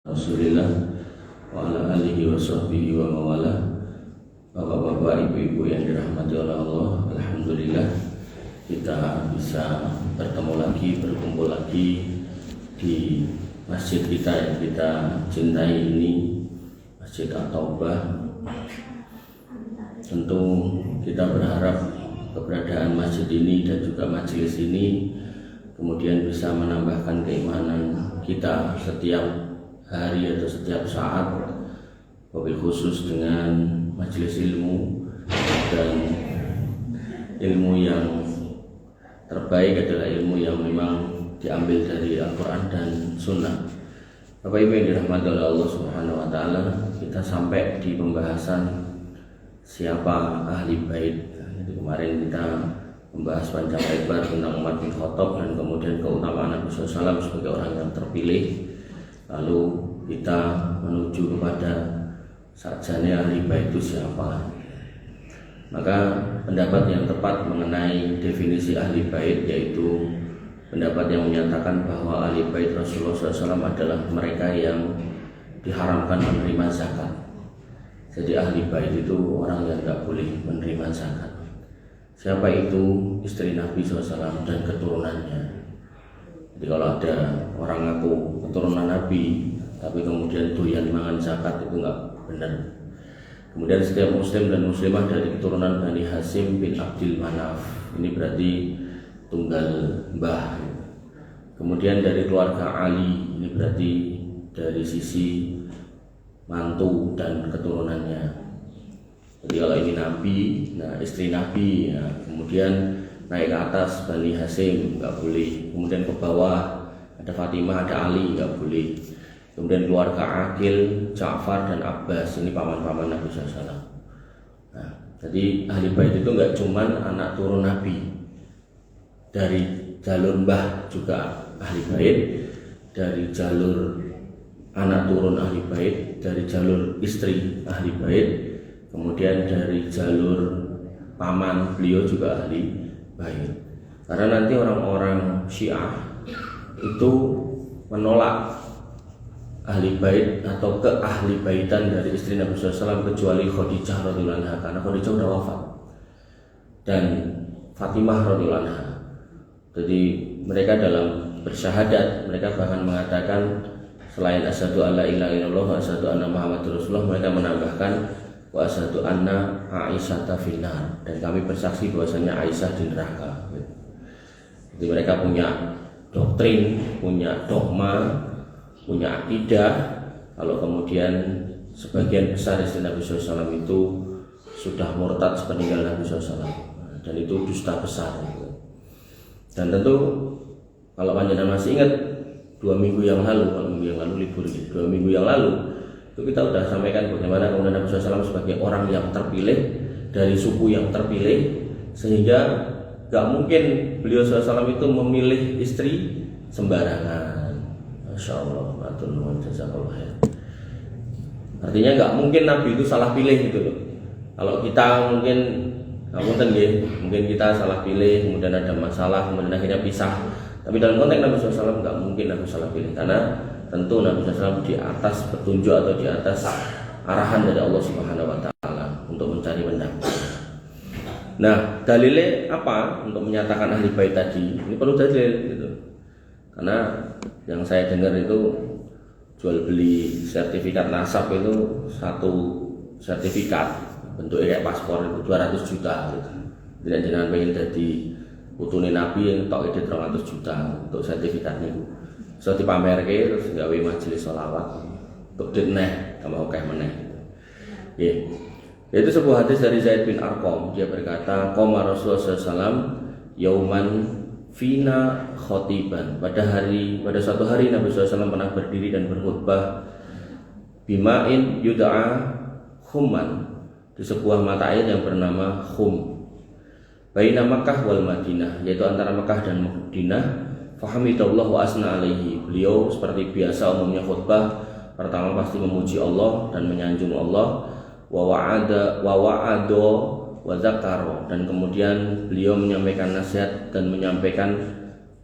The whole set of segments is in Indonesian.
Rasulillah wa ala alihi wa sahbihi wa mawala. Bapak-bapak, ibu-ibu yang dirahmati oleh Allah, alhamdulillah kita bisa bertemu lagi, berkumpul lagi di masjid kita yang kita cintai ini, Masjid At-Taubah. Tentu kita berharap keberadaan masjid ini dan juga majelis ini kemudian bisa menambahkan keimanan kita setiap hari atau setiap saat, wabil khusus dengan majelis ilmu, dan ilmu yang terbaik adalah ilmu yang memang diambil dari Al-Quran dan Sunnah. Bapak Ibu yang dirahmati oleh Allah Subhanahu Wa Taala, kita sampai di pembahasan siapa ahli bait. Jadi kemarin kita membahas panjang lebar tentang Umar bin Khattab dan kemudian keutamaan Nabi SAW sebagai orang yang terpilih. Lalu kita menuju kepada sarjana ahli bait itu siapa. Maka pendapat yang tepat mengenai definisi ahli bait yaitu pendapat yang menyatakan bahwa ahli bait Rasulullah SAW adalah mereka yang diharamkan menerima zakat. Jadi ahli bait itu orang yang tidak boleh menerima zakat. Siapa itu? Istri Nabi SAW dan keturunannya. Jadi kalau ada orang ngaku keturunan Nabi tapi kemudian doyan mangan zakat, itu nggak benar. Kemudian setiap muslim dan muslimah dari keturunan Bani Hasim bin Abdul Manaf, ini berarti tunggal mbah. Kemudian dari keluarga Ali, ini berarti dari sisi mantu dan keturunannya. Jadi kalau ini Nabi, nah istri Nabi, ya, kemudian naik ke atas Bani Hasim nggak boleh. Kemudian ke bawah ada Fatimah, ada Ali, nggak boleh. Kemudian keluarga Aqil, Ja'far dan Abbas, ini paman-paman Nabi SAW. Nah, jadi ahli bait itu nggak cuman anak turun Nabi, dari jalur mbah juga ahli bait, dari jalur anak turun ahli bait, dari jalur istri ahli bait, kemudian dari jalur paman beliau juga ahli bait. Karena nanti orang-orang Syiah itu menolak ahli bait atau ke ahli baitan dari istri Nabi SAW kecuali Khadijah radhiyallahu anha, karena Khadijah sudah wafat, dan Fatimah radhiyallahu anha. Jadi mereka dalam bersyahadat, mereka bahkan mengatakan selain asyhadu alla ilaha illallah wa asyhadu anna muhammadar rasulullah, mereka menambahkan wa asyhadu anna Aisyata finnar, dan kami bersaksi bahwasanya Aisyah di neraka. Jadi mereka punya doktrin, punya dogma, punya akidah kalau kemudian sebagian besar istri Nabi SAW itu sudah murtad sepeninggal Nabi SAW, dan itu dusta besar. Dan tentu kalau panjenengan masih ingat 2 minggu yang lalu, libur 2 minggu yang lalu itu kita sudah sampaikan bagaimana kemudian Nabi SAW sebagai orang yang terpilih dari suku yang terpilih, sehingga gak mungkin beliau SAW itu memilih istri sembarangan. Masya Allah, artinya nggak mungkin Nabi itu salah pilih gitu loh. Kalau kita mungkin kita salah pilih, kemudian ada masalah, kemudian akhirnya pisah. Tapi dalam konteks Nabi SAW nggak mungkin Nabi salah pilih, karena tentu Nabi SAW di atas petunjuk atau di atas arahan dari Allah Subhanahu Wa Taala untuk mencari pendamping. Nah, dalilnya apa untuk menyatakan ahli bait tadi? Ini perlu dalil gitu. Karena yang saya dengar itu jual beli sertifikat nasab itu satu sertifikat bentuknya kayak paspor itu 200 juta gitu. Tidak jangan pengen jadi putune Nabi yang tok ide 300 juta untuk sertifikatnya itu. So dipamerke terus gawe majelis sholawat untuk ditneh sama akeh meneh. Nggih. Itu sebuah hadis dari Zaid bin Arqam, dia berkata, qoma Rasulullah SAW yauman fina khotiban. Pada suatu hari Nabi SAW pernah berdiri dan berkhutbah bima'in yud'a khumman, di sebuah mata air yang bernama Khum, baina Makkah wal Madinah, yaitu antara Makkah dan Madinah. Fahamidallah wa asna alaihi. Beliau seperti biasa umumnya khutbah pertama pasti memuji Allah dan menyanjung Allah, wa wa'ado wa zakaro, dan kemudian beliau menyampaikan nasihat dan menyampaikan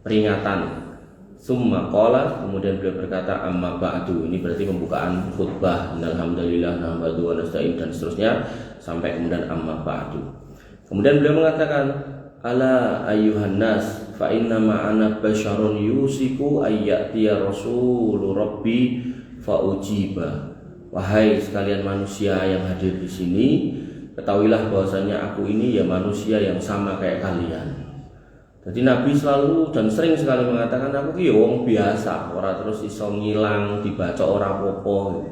peringatan Summa qala, kemudian beliau berkata amma ba'du. Ini berarti pembukaan khutbah, alhamdulillah nahmadu wa nasta'in dan seterusnya sampai kemudian amma ba'du. Kemudian beliau mengatakan ala ayyuhan nas fa inna ma'ana basyarun yusiku ayyatiya rasulu rabbi fa ujiba. Wahai sekalian manusia yang hadir di sini, ketahuilah bahwasanya aku ini ya manusia yang sama kayak kalian. Jadi Nabi selalu dan sering sekali mengatakan aku ki wong biasa, ora terus iso ngilang dibaca ora apa-apa gitu.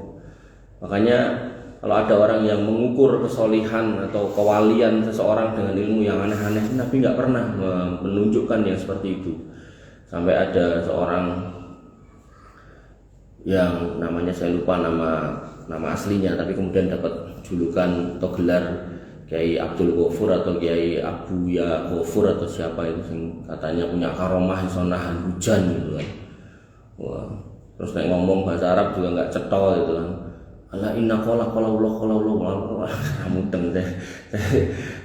Makanya kalau ada orang yang mengukur kesolihan atau kewalian seseorang dengan ilmu yang aneh-aneh, Nabi nggak pernah menunjukkan yang seperti itu. Sampai ada seorang yang namanya saya lupa nama aslinya, tapi kemudian dapat julukan atau gelar Kiai Abdul Ghafur atau Kiai Abu Ya Ghafur atau siapa itu yang katanya punya karomah iso nahan hujan gitu kan. Wah, terus nek ngomong bahasa Arab juga nggak cetol gitu kan. Ala inna qala Allah mudeng deh.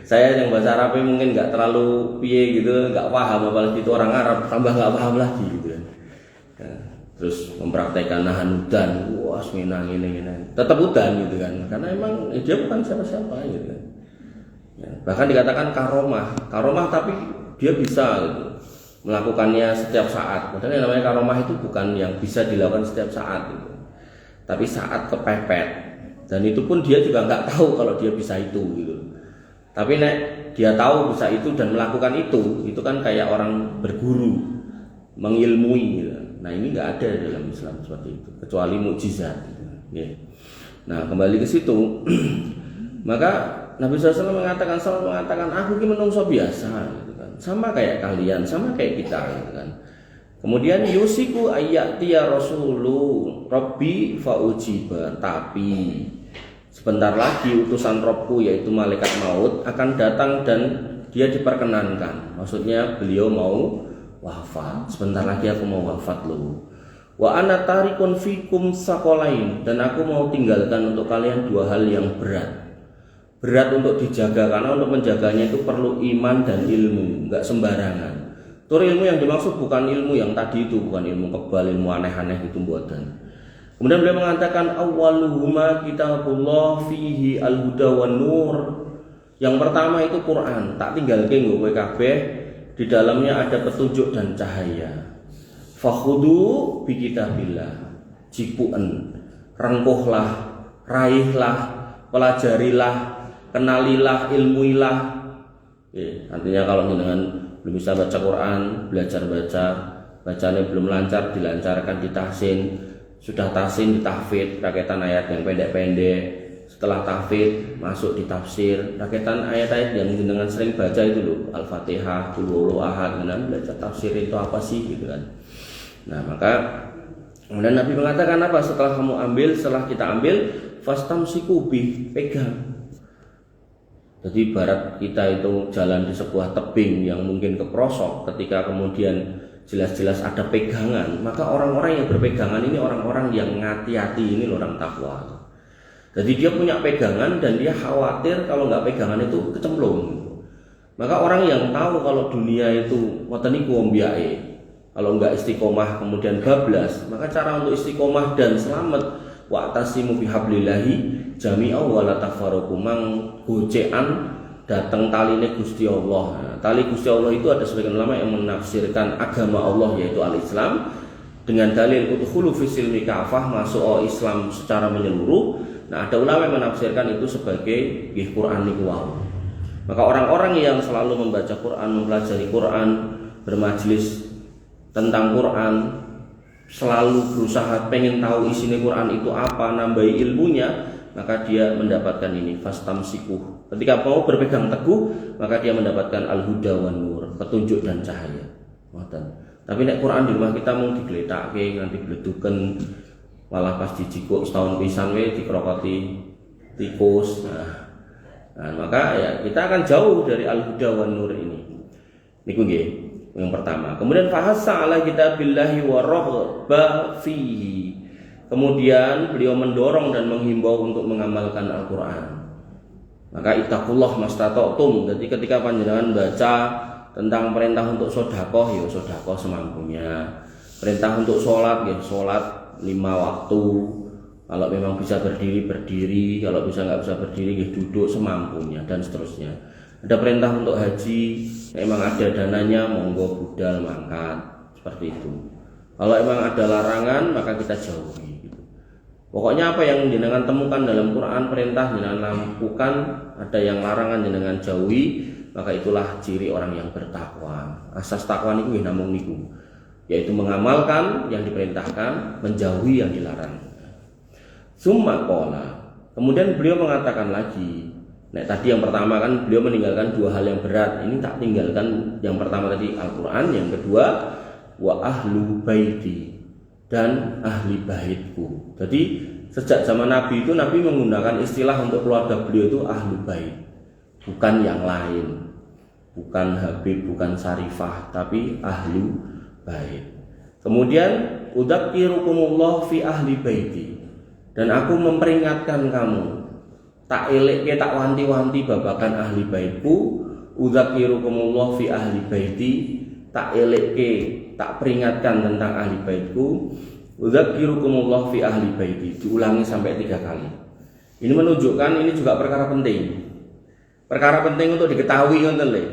Saya yang bahasa Arabnya mungkin nggak terlalu piye gitu, nggak paham, apalagi itu orang Arab tambah nggak paham lagi gitu kan. Ya, terus mempraktekkan nahan hujan, wah semina ini tetap hujan gitu kan, karena emang dia bukan siapa-siapa gitu kan. Ya, bahkan dikatakan karomah tapi dia bisa gitu, melakukannya setiap saat. Padahal yang namanya karomah itu bukan yang bisa dilakukan setiap saat gitu, tapi saat kepepet, dan itu pun dia juga nggak tahu kalau dia bisa itu gitu. Tapi nek dia tahu bisa itu dan melakukan itu kan kayak orang berguru mengilmui gitu. Nah ini nggak ada dalam Islam seperti itu kecuali mukjizat gitu. Ya. Nah kembali ke situ maka Nabi SAW mengatakan aku ini menungso biasa gitu kan. Sama kayak kalian, sama kayak kita gitu kan. Kemudian yusiku ayyatiya rasulu rabbi fa ujiba, tapi sebentar lagi utusan Robku yaitu malaikat maut akan datang dan dia diperkenankan. Maksudnya beliau mau wafat. Sebentar lagi aku mau wafat loh. Wa ana tarikun fikum sakolain, dan aku mau tinggalkan untuk kalian dua hal yang berat. Berat untuk dijaga karena untuk menjaganya itu perlu iman dan ilmu, enggak sembarangan. Tur ilmu yang dimaksud bukan ilmu yang tadi itu, bukan ilmu kebal, ilmu aneh-aneh itu mboten. Kemudian beliau mengatakan awwaluhuma kitabullah fihi al-huda wan nur. Yang pertama itu Quran, tak tinggalke nggo kowe kabeh, di dalamnya ada petunjuk dan cahaya. Fakhudu bi kitabillah, jipuen, rengkuhlah, raihlah, pelajarilah, kenalilah, ilmuilah. Artinya kalau dengan belum bisa baca Quran, belajar baca, bacanya belum lancar, dilancarkan di tahsin, sudah tahsin di tahfidz, raketan ayat yang pendek-pendek, setelah tahfidz masuk di tafsir, raketan ayat-ayat yang dengan sering baca itu loh, Al-Fatihah, Qul huwallahu ahad, dan belajar tafsir itu apa sih gitu kan. Nah maka kemudian Nabi mengatakan apa setelah kita ambil fastamsiku bih, pegang. Jadi ibarat kita itu jalan di sebuah tebing yang mungkin keprosok, ketika kemudian jelas-jelas ada pegangan, maka orang-orang yang berpegangan ini orang-orang yang ngati-hati, ini orang takwa. Jadi dia punya pegangan dan dia khawatir kalau nggak pegangan itu kecemplung. Maka orang yang tahu kalau dunia itu wataniku ombiae, kalau nggak istiqomah kemudian bablas, maka cara untuk istiqomah dan selamat wa'tasimu bihablillahi jami'an wa la tafarraqu, mang gocekan datang taline Gusti Allah. Nah, tali Gusti Allah itu ada sebagian ulama yang menafsirkan agama Allah yaitu al-Islam dengan dalil udkhulu fis silmi kafah, masuk Islam secara menyeluruh. Nah, ada ulama yang menafsirkan itu sebagai nggih Quran niku wau. Maka orang-orang yang selalu membaca Quran, mempelajari Quran, bermajlis tentang Quran, selalu berusaha pengen tahu isinya Quran itu apa, nambahi ilmunya, maka dia mendapatkan ini fastamsiku. Ketika mau berpegang teguh, maka dia mendapatkan al-huda wan nur, petunjuk dan cahaya. Tapi nek Quran di rumah kita mau digletakake nganti bleduken, malah pas dijikuk setahun pisan we dikrokoti tikus. Nah, maka ya kita akan jauh dari al-huda wan nur ini. Niku nggih yang pertama. Kemudian fahassa ala kitabillahi wa raghba fihi. Kemudian beliau mendorong dan menghimbau untuk mengamalkan Al-Qur'an. Maka ittaqullah mastata'tum. Jadi ketika panjenengan baca tentang perintah untuk sedekah, ya sedekah semampunya. Perintah untuk sholat, ya sholat 5 waktu. Kalau memang bisa berdiri, kalau bisa nggak bisa berdiri, ya duduk semampunya dan seterusnya. Ada perintah untuk haji, memang ada dananya, monggo budal mangkat, seperti itu. Kalau memang ada larangan, maka kita jauhi. Gitu. Pokoknya apa yang jenengan temukan dalam Quran, perintah jenengan lakukan, ada yang larangan jenengan jauhi, maka itulah ciri orang yang bertakwa. Asas takwa niku nggih namung niku, yaitu mengamalkan yang diperintahkan, menjauhi yang dilarang. Summa qala, kemudian beliau mengatakan lagi, nah tadi yang pertama kan beliau meninggalkan 2 hal yang berat, ini tak tinggalkan yang pertama tadi Al-Quran, yang kedua wa ahlu baiti, dan ahli baitku. Jadi sejak zaman Nabi itu Nabi menggunakan istilah untuk keluarga beliau itu ahlu bait, bukan yang lain, bukan Habib, bukan Sarifah, tapi ahlu bait. Kemudian udzakirukumullah fi ahli baiti, dan aku memperingatkan kamu, tak eleke tak wanti-wanti babakan ahli baitku. Udzakirukumullah fi ahli baiti, tak eleke tak peringatkan tentang ahli baitku. Udzakirukumullah fi ahli baiti, diulangi sampai 3 kali. Ini menunjukkan ini juga perkara penting. Perkara penting untuk diketahui ngoten lho.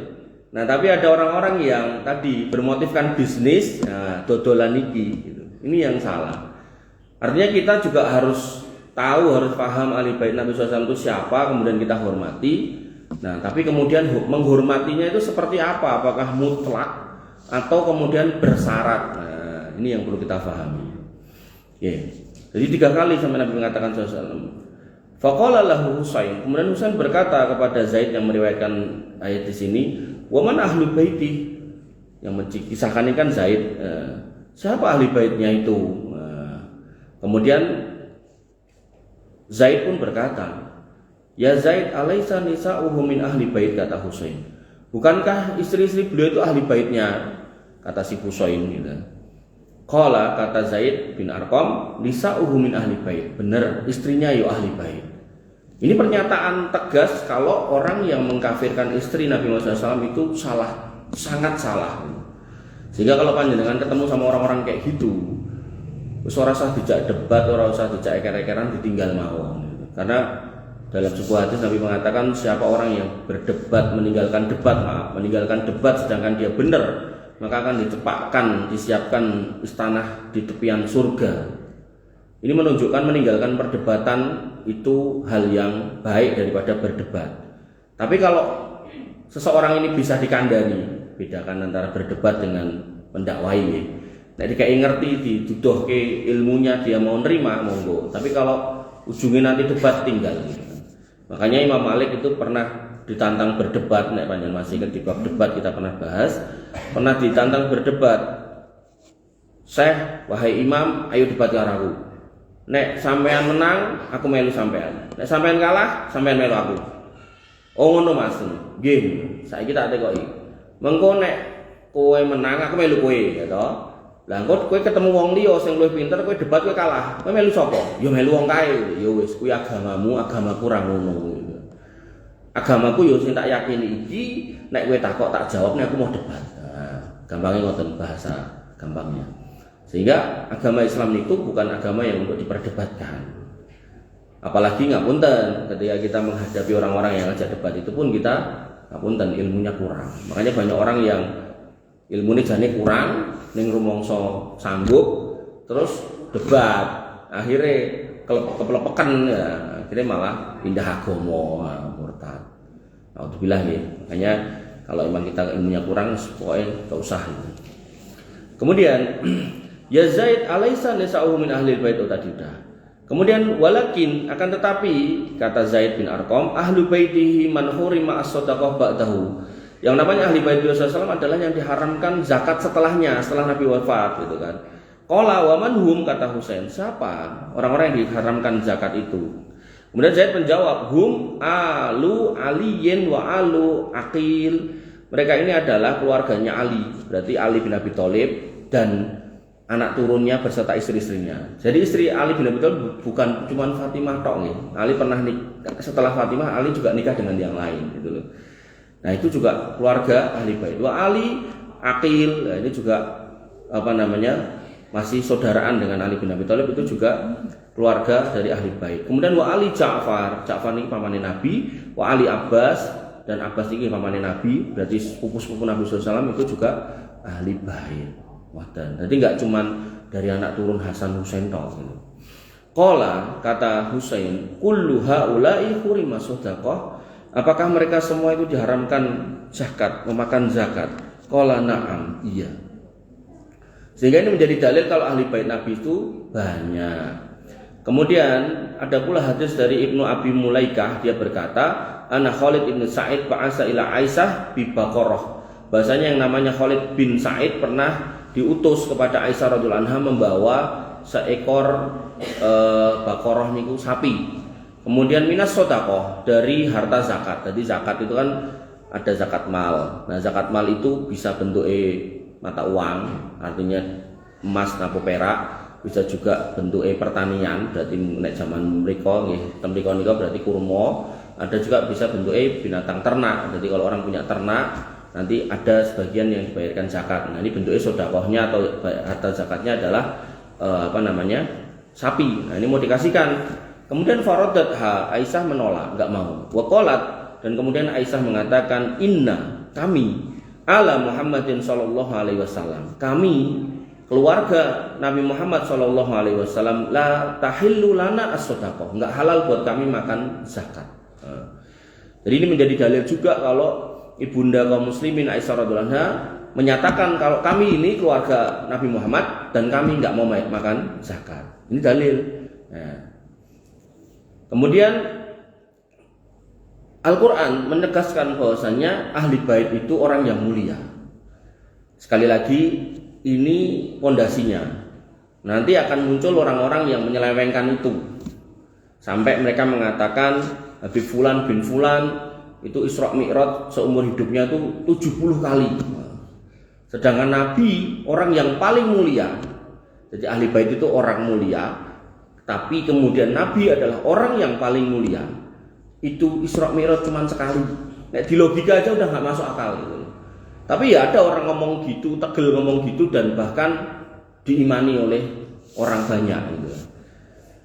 Nah, tapi ada orang-orang yang tadi bermotifkan bisnis, nah, dodolan iki gitu. Ini yang salah. Artinya kita juga harus tahu, harus paham ahli bait Nabi SAW itu siapa, kemudian kita hormati. Nah, tapi kemudian menghormatinya itu seperti apa? Apakah mutlak atau kemudian bersyarat? Nah, ini yang perlu kita pahami. Yeah. Jadi 3 kali sampai Nabi mengatakan SAW. Faqala lahu Husain, kemudian Husain berkata kepada Zaid yang meriwayatkan ayat di sini, "Wa man ahlu baiti?" Yang mencisahkan ini kan Zaid. Siapa ahli baitnya itu? Kemudian Zaid pun berkata, "Ya Zaid, alaisa nisa'uhu min ahli bait?" kata Husain. Bukankah istri-istri beliau itu ahli baitnya? Kata si Husain gitu. Qala, kata Zaid bin Arqam, nisa'uhu min ahli bait. Benar, istrinya yo ahli bait. Ini pernyataan tegas kalau orang yang mengkafirkan istri Nabi Muhammad SAW itu salah, sangat salah. Sehingga kalau panjenengan ketemu sama orang-orang kayak gitu, ora usah dijak debat, ora usah dijak eker-ekeran, ditinggal mawon. Karena dalam sebuah hadis Nabi mengatakan siapa orang yang berdebat meninggalkan debat sedangkan dia benar, maka akan dicepakkan, disiapkan istana di tepian surga. Ini menunjukkan meninggalkan perdebatan itu hal yang baik daripada berdebat. Tapi kalau seseorang ini bisa dikandani, bedakan antara berdebat dengan mendakwai. Nah, dikai ngerti, dituduhke ilmunya, dia mau nerima, monggo. Tapi kalau ujungnya nanti debat, tinggal. Makanya Imam Malik itu pernah ditantang berdebat. Nek panjenengan masih ingat di bab debat kita pernah bahas, pernah ditantang berdebat. Syekh, wahai Imam, ayo debat karo aku. Nek sampean menang, aku melu sampean. Nek sampean kalah, sampean melu aku. Oh ngono Mas. Nggih, saiki tak tekoki. Mengko nek kowe menang, aku melu kowe, ya toh. Lah engko kowe ketemu wong liya sing luwih pinter, kowe debat kowe kalah. Kowe melu sapa? Ya melu wong kae. Ya wis kuwi agamamu, agamaku ora ngono. Agamaku ya sing tak yakini iki, nek kowe takok tak jawab, nek aku mau debat. Nah, gampangnya ngoten bahasa gampangnya. Sehingga agama Islam itu bukan agama yang untuk diperdebatkan. Apalagi ngapunten ketika kita menghadapi orang-orang yang ngajak debat itu pun kita ngapunten ilmunya kurang. Makanya banyak orang yang ilmunya jane kurang, ning rumangsa sanggup terus debat, akhirnya kepelepekan ya, akhirnya malah pindah agama, murtad. Alhamdulillah ya. Makanya kalau memang kita ilmunya kurang, pokoknya enggak usah. Kemudian ya Zaid alaisa nisa'uhu min ahli bait tadi udah. Kemudian walakin akan tetapi kata Zaid bin Arqam, ahlu baitihi man hurima as-shadaqah ba'dahu. Yang namanya ahli bait Rasulullah SAW adalah yang diharamkan zakat setelahnya, setelah Nabi wafat gitu kan. Qala wa man hum, kata Husain, siapa orang-orang yang diharamkan zakat itu? Kemudian Zaid menjawab, hum alu aliyin wa alu aqil. Mereka ini adalah keluarganya Ali, berarti Ali bin Abi Thalib dan anak turunnya beserta istri-istrinya. Jadi istri Ali bin Abi Thalib bukan cuma Fatimah tok nih. Ali pernah nikah, setelah Fatimah Ali juga nikah dengan yang lain gitu loh. Nah, itu juga keluarga ahli bait. Wa Ali Aqil, nah, ini juga masih saudaraan dengan Ali bin Abi Thalib, itu juga keluarga dari ahli bait. Kemudian wa Ali Ja'far ini pamane Nabi, wa Ali Abbas, dan Abbas ini pamane Nabi, berarti sepupu-sepupu Nabi SAW itu juga ahli bait. Wadan. Jadi nggak cuman dari anak turun Hasan Husain toh. Qala, kata Husain, kullu haula'i hurima shadaqah. Apakah mereka semua itu diharamkan zakat, memakan zakat? Qala na'am, iya. Sehingga ini menjadi dalil kalau ahli bait Nabi itu banyak. Kemudian ada pula hadis dari Ibnu Abi Mulaikah, dia berkata, ana Khalid ibn Sa'id ba'asa ila Aisyah bi Baqarah. Bahasanya yang namanya Khalid bin Sa'id pernah diutus kepada Aisyah radhiyallahu anha membawa seekor Baqarah niku sapi. Kemudian minas shadaqah, dari harta zakat. Jadi zakat itu kan ada zakat mal. Nah, zakat mal itu bisa bentuknya mata uang, artinya emas atau perak, bisa juga bentuknya pertanian, berarti nek zaman mriko nggih, temriko nika berarti kurma. Ada juga bisa bentuknya binatang ternak. Jadi kalau orang punya ternak, nanti ada sebagian yang dibayarkan zakat. Nah, ini bentuknya sedekahnya atau harta zakatnya adalah sapi. Nah, ini mau dikasihkan. Kemudian faradatha, Aisyah menolak, enggak mau. Waqalat, dan kemudian Aisyah mengatakan, inna, kami ala Muhammadin sallallahu alaihi wasallam. Kami keluarga Nabi Muhammad sallallahu alaihi wasallam la tahillu lana as-shadaqah. Enggak halal buat kami makan zakat. Jadi ini menjadi dalil juga kalau ibunda kaum muslimin Aisyah radhiyallahu anha menyatakan kalau kami ini keluarga Nabi Muhammad dan kami enggak mau makan zakat. Ini dalil. Nah, kemudian Al-Quran menegaskan bahwasanya ahli bait itu orang yang mulia. Sekali lagi, ini pondasinya. Nanti akan muncul orang-orang yang menyelewengkan itu, sampai mereka mengatakan Habib Fulan bin Fulan itu Isra Mi'raj seumur hidupnya itu 70 kali. Sedangkan Nabi orang yang paling mulia. Jadi ahli bait itu orang mulia, tapi kemudian Nabi adalah orang yang paling mulia. Itu Isra Mi'raj cuma sekali. Nah, di logika aja udah nggak masuk akal gitu. Tapi ya ada orang ngomong gitu, tegel ngomong gitu, dan bahkan diimani oleh orang banyak gitu.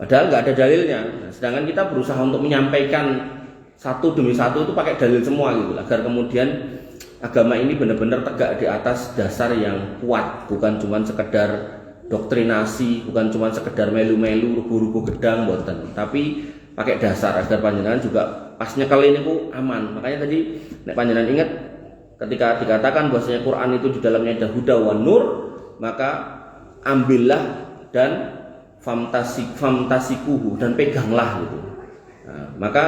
Padahal nggak ada dalilnya. Nah, sedangkan kita berusaha untuk menyampaikan satu demi satu itu pakai dalil semua gitu, agar kemudian agama ini benar-benar tegak di atas dasar yang kuat, bukan cuma sekedar doktrinasi, bukan cuma sekedar melu-melu, rugu-rugu gedang, boten, tapi pakai dasar agar panjenengan juga pasnya kali ini ku aman. Makanya tadi nek panjenengan ingat ketika dikatakan bahwasanya Quran itu di dalamnya ada huda wa nur, maka ambillah dan famtasikuhu, dan peganglah gitu. Nah, maka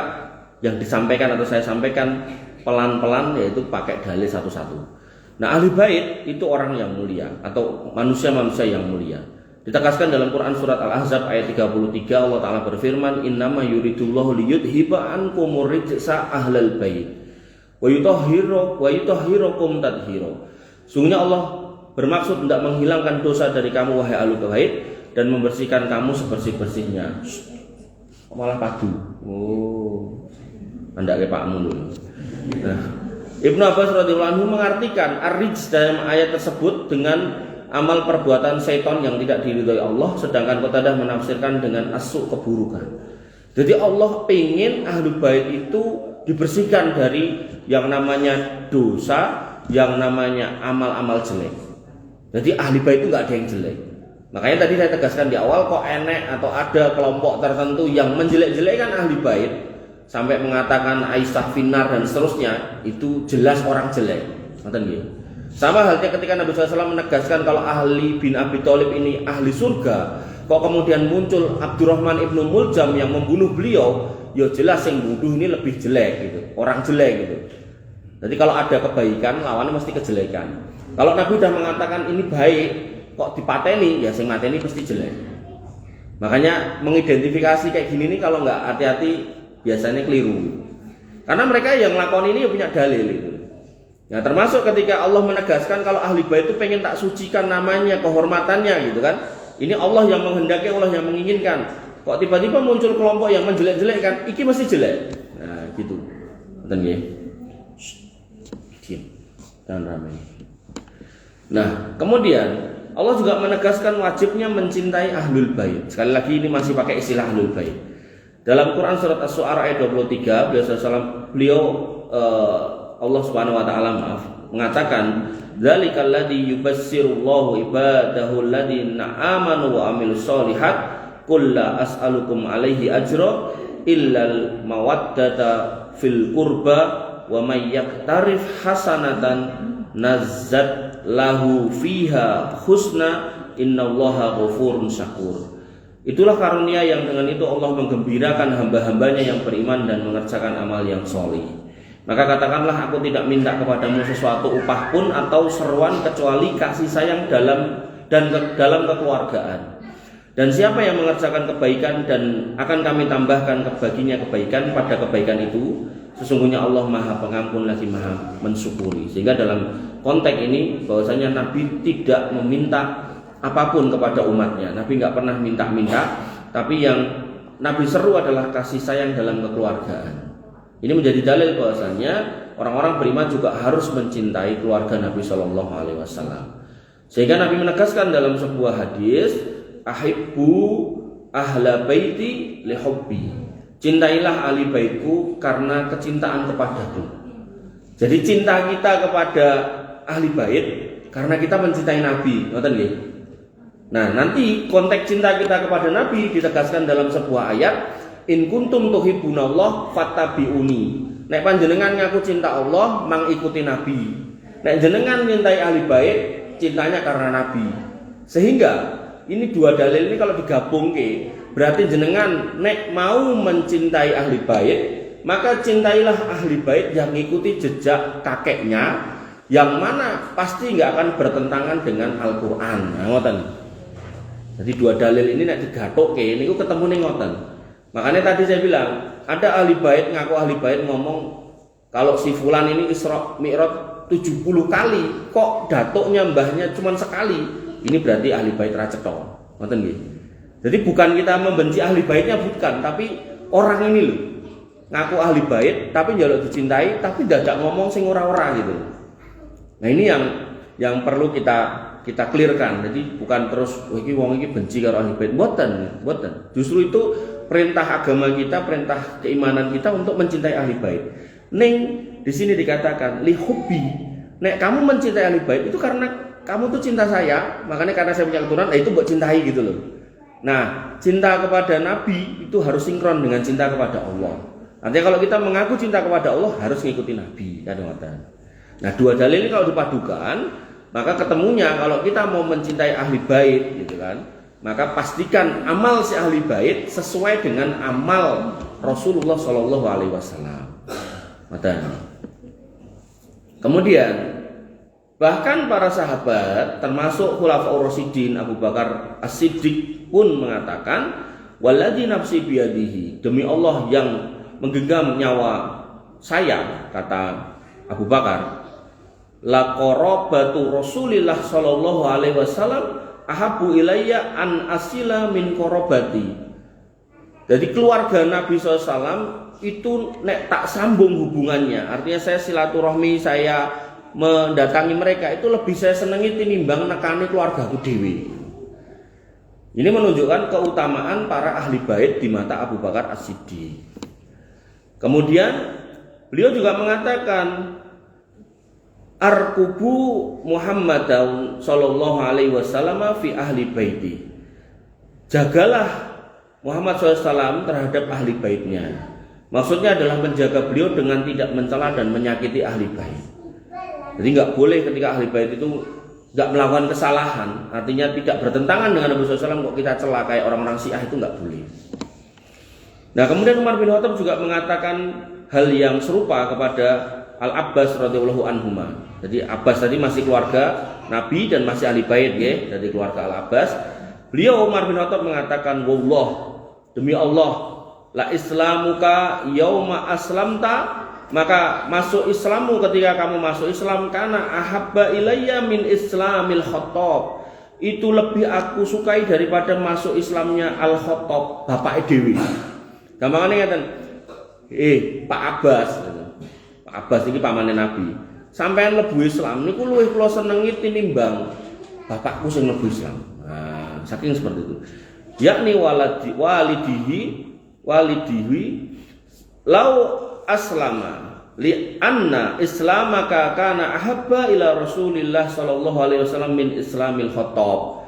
yang disampaikan atau saya sampaikan pelan-pelan yaitu pakai dalil satu-satu. Nah, ahli bait itu orang yang mulia atau manusia-manusia yang mulia. Ditegaskan dalam Quran surat Al-Ahzab ayat 33, Allah Ta'ala berfirman, innama yuridullahu liyudhiba ankumur rijsa ahlal bait wa yutahhirakum tadhira. Sungguhnya Allah bermaksud tidak menghilangkan dosa dari kamu wahai ahlul bait dan membersihkan kamu sebersih-bersihnya. Malah padu. Oh. Anda ke Pak Mulu. Nah, Ibnu Abbas radhiyallahu anhu mengartikan ar-rijs dalam ayat tersebut dengan amal perbuatan setan yang tidak diridhoi Allah, sedangkan Qatadah menafsirkan dengan as-su, keburukan. Jadi Allah ingin ahlu bait itu dibersihkan dari yang namanya dosa, yang namanya amal-amal jelek. Jadi ahli bait itu nggak ada yang jelek. Makanya tadi saya tegaskan di awal, kok enek atau ada kelompok tertentu yang menjelek-jelekkan ahli bait sampai mengatakan Aisyah finnar dan seterusnya, itu jelas orang jelek. Ngoten nggih. Sama halnya ketika Nabi SAW menegaskan kalau Ali bin Abi Thalib ini ahli surga, kok kemudian muncul Abdurrahman ibnu Muljam yang membunuh beliau, ya jelas yang bunuh ini lebih jelek gitu, orang jelek gitu. Jadi kalau ada kebaikan, lawannya mesti kejelekan. Kalau Nabi sudah mengatakan ini baik, kok dipateni, ya sing mateni pasti jelek. Makanya mengidentifikasi kayak gini nih kalau nggak hati-hati biasanya keliru. Karena mereka yang melakukan ini punya dalil itu. Nah, termasuk ketika Allah menegaskan kalau ahli bait itu pengen tak sucikan namanya, kehormatannya gitu kan. Ini Allah yang menghendaki, Allah yang menginginkan. Kok tiba-tiba muncul kelompok yang menjelek-jelekkan, iki mesti jelek. Nah, gitu. Ngoten nggih. Diam. Jangan ramai. Nah, kemudian Allah juga menegaskan wajibnya mencintai ahlul bait. Sekali lagi ini masih pakai istilah ahlul bait. Dalam Quran surat Asy-Syu'ara ayat 23, Allah Subhanahu wa taala mengatakan, "Dzalikal ladzi yubassirullahu ibadahu alladziina aamanu wa 'amilus shalihat, qul la as'alukum 'alaihi ajra illal mawaddata fil qurba wa may yaktarif hasanatan nazzat lahu fiha husna innallaha ghafurun syakur." Itulah karunia yang dengan itu Allah menggembirakan hamba-hambanya yang beriman dan mengerjakan amal yang solih. Maka katakanlah, aku tidak minta kepadamu sesuatu upah pun atau seruan kecuali kasih sayang dalam kekeluargaan. Dan siapa yang mengerjakan kebaikan dan akan kami tambahkan baginya kebaikan pada kebaikan itu, sesungguhnya Allah Maha Pengampun lagi Maha Mensyukuri. Sehingga dalam konteks ini bahwasanya Nabi tidak meminta apapun kepada umatnya. Nabi nggak pernah minta-minta, tapi yang Nabi seru adalah kasih sayang dalam kekeluargaan. Ini menjadi dalil bahwasanya orang-orang beriman juga harus mencintai keluarga Nabi Shallallahu Alaihi Wasallam. Sehingga Nabi menegaskan dalam sebuah hadis, "Ahibbu ahla baiti li hubbi." Cintailah ahli baitku karena kecintaan kepadaku. Jadi cinta kita kepada ahli bait karena kita mencintai Nabi. Ngoten nggih. Nah, nanti konteks cinta kita kepada Nabi ditegaskan dalam sebuah ayat, "In kuntum tuhibbunallah fattabi'uni." Nek panjenengan ngaku cinta Allah, mang ikuti Nabi. Nek jenengan cintai ahli bait, cintanya karena Nabi. Sehingga ini dua dalil ini kalau digabung berarti jenengan nek mau mencintai ahli bait, maka cintailah ahli bait yang ngikuti jejak kakeknya, yang mana pasti nggak akan bertentangan dengan Al-Quran. Nah, ngoten. Jadi dua dalil ini nek digatokke niku ketemu ning ngoten. Makanya tadi saya bilang, ada ahli bait ngaku ahli bait ngomong kalau si fulan ini Isra Mi'raj 70 kali, kok datuknya mbahnya cuma sekali. Ini berarti ahli bait ra cetha. Ngoten nggih. Jadi bukan kita membenci ahli baitnya, bukan, tapi orang ini loh ngaku ahli bait tapi njaluk dicintai, tapi dadak ngomong sing ora-ora gitu. Nah, ini yang perlu kita clearkan. Jadi bukan terus iki wong iki benci karo ahli bait, mboten. Justru itu perintah agama kita, perintah keimanan kita untuk mencintai ahli bait. Ning di sini dikatakan li hubbi. Nek kamu mencintai ahli bait itu karena kamu tuh cinta saya, makanya karena saya punya keturunan, itu buat cintai gitu loh. Nah, cinta kepada Nabi itu harus sinkron dengan cinta kepada Allah. Artinya kalau kita mengaku cinta kepada Allah harus mengikuti Nabi, kadang-kadang. Nah, dua dalil ini kalau dipadukan, maka ketemunya kalau kita mau mencintai ahli bait gitu kan, maka pastikan amal si ahli bait sesuai dengan amal Rasulullah Shallallahu Alaihi Wasallam. Kemudian bahkan para sahabat termasuk Khulafaur Rasyidin Abu Bakar As-Siddiq pun mengatakan, "Walladzi nafsi biyadihi," demi Allah yang menggenggam nyawa saya, kata Abu Bakar, "la qarabatu Rasulillah sallallahu alaihi wasallam ahabbu ilayya an asila min qarabati." Jadi keluarga Nabi SAW itu nek tak sambung hubungannya, artinya saya silaturahmi, saya mendatangi mereka itu lebih saya senangi tinimbang nekani keluargaku dewi. Ini menunjukkan keutamaan para ahli bait di mata Abu Bakar As-Siddiq. Kemudian beliau juga mengatakan, "Arkubu Muhammadan sallallahu alaihi wasallam fi ahli baiti." Jagalah Muhammad SAW terhadap ahli baitnya. Maksudnya adalah menjaga beliau dengan tidak mencela dan menyakiti ahli bait. Jadi nggak boleh ketika ahli bait itu nggak melakukan kesalahan, artinya tidak bertentangan dengan Nabi SAW, kok kita cela kayak orang-orang Syiah, itu nggak boleh. Nah, kemudian Umar bin Khattab juga mengatakan hal yang serupa kepada Al-Abbas radhiyallahu anhuma. Jadi Abbas tadi masih keluarga Nabi dan masih ahli bait ya, dari keluarga Al-Abbas. Beliau Umar bin Khattab mengatakan, "Wallah, demi Allah, la islamuka yauma aslamta," maka masuk Islammu ketika kamu masuk Islam, karena ahabba ilayya min islamil Khattab, itu lebih aku sukai daripada masuk Islamnya Al-Khattab, bapak dewi. Gampangane ngeten, Pak Abbas ini pamane Nabi, sampean lebu Islam niku luwih kula senengi tinimbang bapakku sing mlebu Islam. Nah, saking seperti itu. Yakni walidihi lau aslama li anna islamaka kana ahabba ila Rasulillah sallallahu alaihi wasallam min islamil khattab.